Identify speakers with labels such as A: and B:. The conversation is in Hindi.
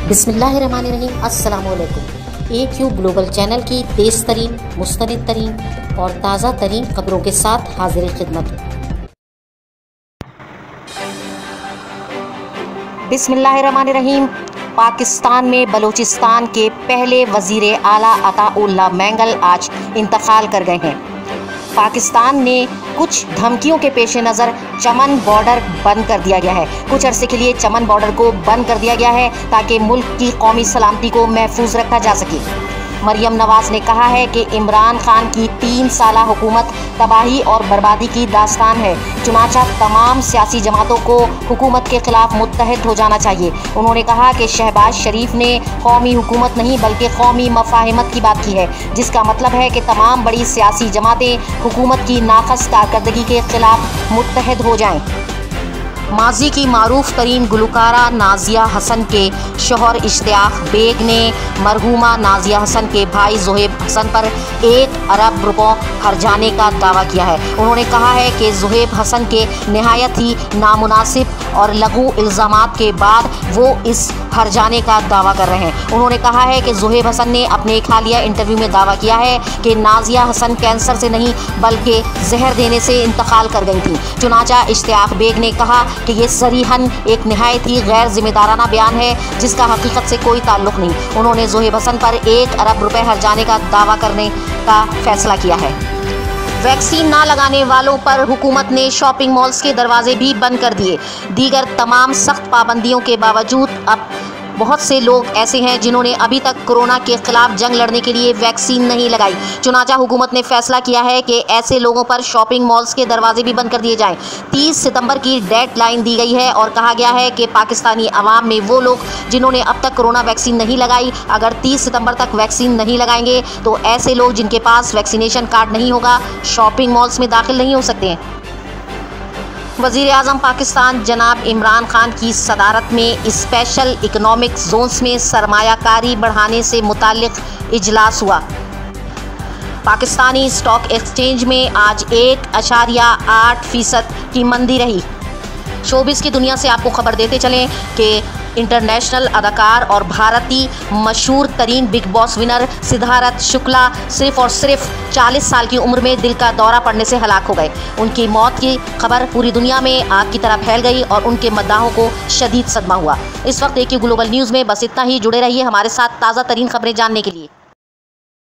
A: बिस्मिल्लाहिर्रहमानिर्रहीम। अस्सलामुअलैकुम। AQ ग्लोबल चैनल की तेज़ तरीन, मुस्तनिद तरीन और ताज़ा तरीन खबरों के साथ हाजिर खिदमत। बिस्मिल्लाहिर्रहमानिर्रहीम। पाकिस्तान में बलूचिस्तान के पहले वज़ीर आला अताउल्लाह मैंगल आज इंतकाल कर गए हैं। पाकिस्तान ने कुछ धमकियों के पेश नज़र चमन बॉर्डर बंद कर दिया गया है। कुछ अरसे के लिए चमन बॉर्डर को बंद कर दिया गया है ताकि मुल्क की कौमी सलामती को महफूज रखा जा सके। मरियम नवाज़ ने कहा है कि इमरान खान की 3 साला हुकूमत तबाही और बर्बादी की दास्तान है, चुनाचा तमाम सियासी जमातों को हुकूमत के खिलाफ मुत्तहद हो जाना चाहिए। उन्होंने कहा कि शहबाज शरीफ ने कौमी हुकूमत नहीं बल्कि कौमी मफाहिमत की बात की है, जिसका मतलब है कि तमाम बड़ी सियासी जमातें हुकूमत की नाक़स कारकर्दगी के खिलाफ मुत्तहद हो जाएँ। माजी की मारूफ तरीन गुलकारा नाजिया हसन के शोहर इश्तियाक बेग ने मरहूमा नाजिया हसन के भाई ज़ुहैब हसन पर 1 अरब रुपयों हर्जाने का दावा किया है। उन्होंने कहा है कि ज़ुहैब हसन के नहायत ही नामुनासिब और लघु इल्ज़ामात के बाद वो इस हर्जाने का दावा कर रहे हैं। उन्होंने कहा है कि ज़ुहैब हसन ने अपने एक हालिया इंटरव्यू में दावा किया है कि नाजिया हसन कैंसर से नहीं बल्कि जहर देने से इंतकाल कर गई थी। चुनाचा इश्तियाक बेग ने कहा कि ये सरीहन एक नहायत ही गैर जिम्मेदाराना बयान है जिसका हकीकत से कोई ताल्लुक नहीं। उन्होंने ज़ुहैब हसन पर 1 अरब रुपए हर्जाने का दावा करने का फैसला किया है। वैक्सीन ना लगाने वालों पर हुकूमत ने शॉपिंग मॉल्स के दरवाजे भी बंद कर दिए। दीगर तमाम सख्त पाबंदियों के बावजूद अब बहुत से लोग ऐसे हैं जिन्होंने अभी तक कोरोना के खिलाफ जंग लड़ने के लिए वैक्सीन नहीं लगाई। चुनाचा हुकूमत ने फैसला किया है कि ऐसे लोगों पर शॉपिंग मॉल्स के दरवाजे भी बंद कर दिए जाएं। 30 सितंबर की डेडलाइन दी गई है और कहा गया है कि पाकिस्तानी अवाम में वो लोग जिन्होंने अब तक कोरोना वैक्सीन नहीं लगाई, अगर 30 सितंबर तक वैक्सीन नहीं लगाएंगे तो ऐसे लोग जिनके पास वैक्सीनेशन कार्ड नहीं होगा शॉपिंग मॉल्स में दाखिल नहीं हो सकते हैं। वज़ीर आज़म पाकिस्तान जनाब इमरान खान की सदारत में स्पेशल इकनॉमिक जोन्स में सरमायाकारी बढ़ाने से मुताल्लिक इजलास हुआ। पाकिस्तानी स्टॉक एक्सचेंज में आज 1.8% की मंदी रही। शोबिस की दुनिया से आपको खबर देते चलें कि इंटरनेशनल अदाकार और भारतीय मशहूर तरीन big boss winner Siddharth Shukla सिर्फ और सिर्फ 40 साल की उम्र में दिल का दौरा पड़ने से हलाक हो गए। उनकी मौत की खबर पूरी दुनिया में आग की तरह फैल गई और उनके मद्दाहों को शदीद सदमा हुआ। इस वक्त AQ ग्लोबल न्यूज़ में बस इतना ही। जुड़े रहिए हमारे साथ ताज़ा तरीन खबरें जानने के लिए।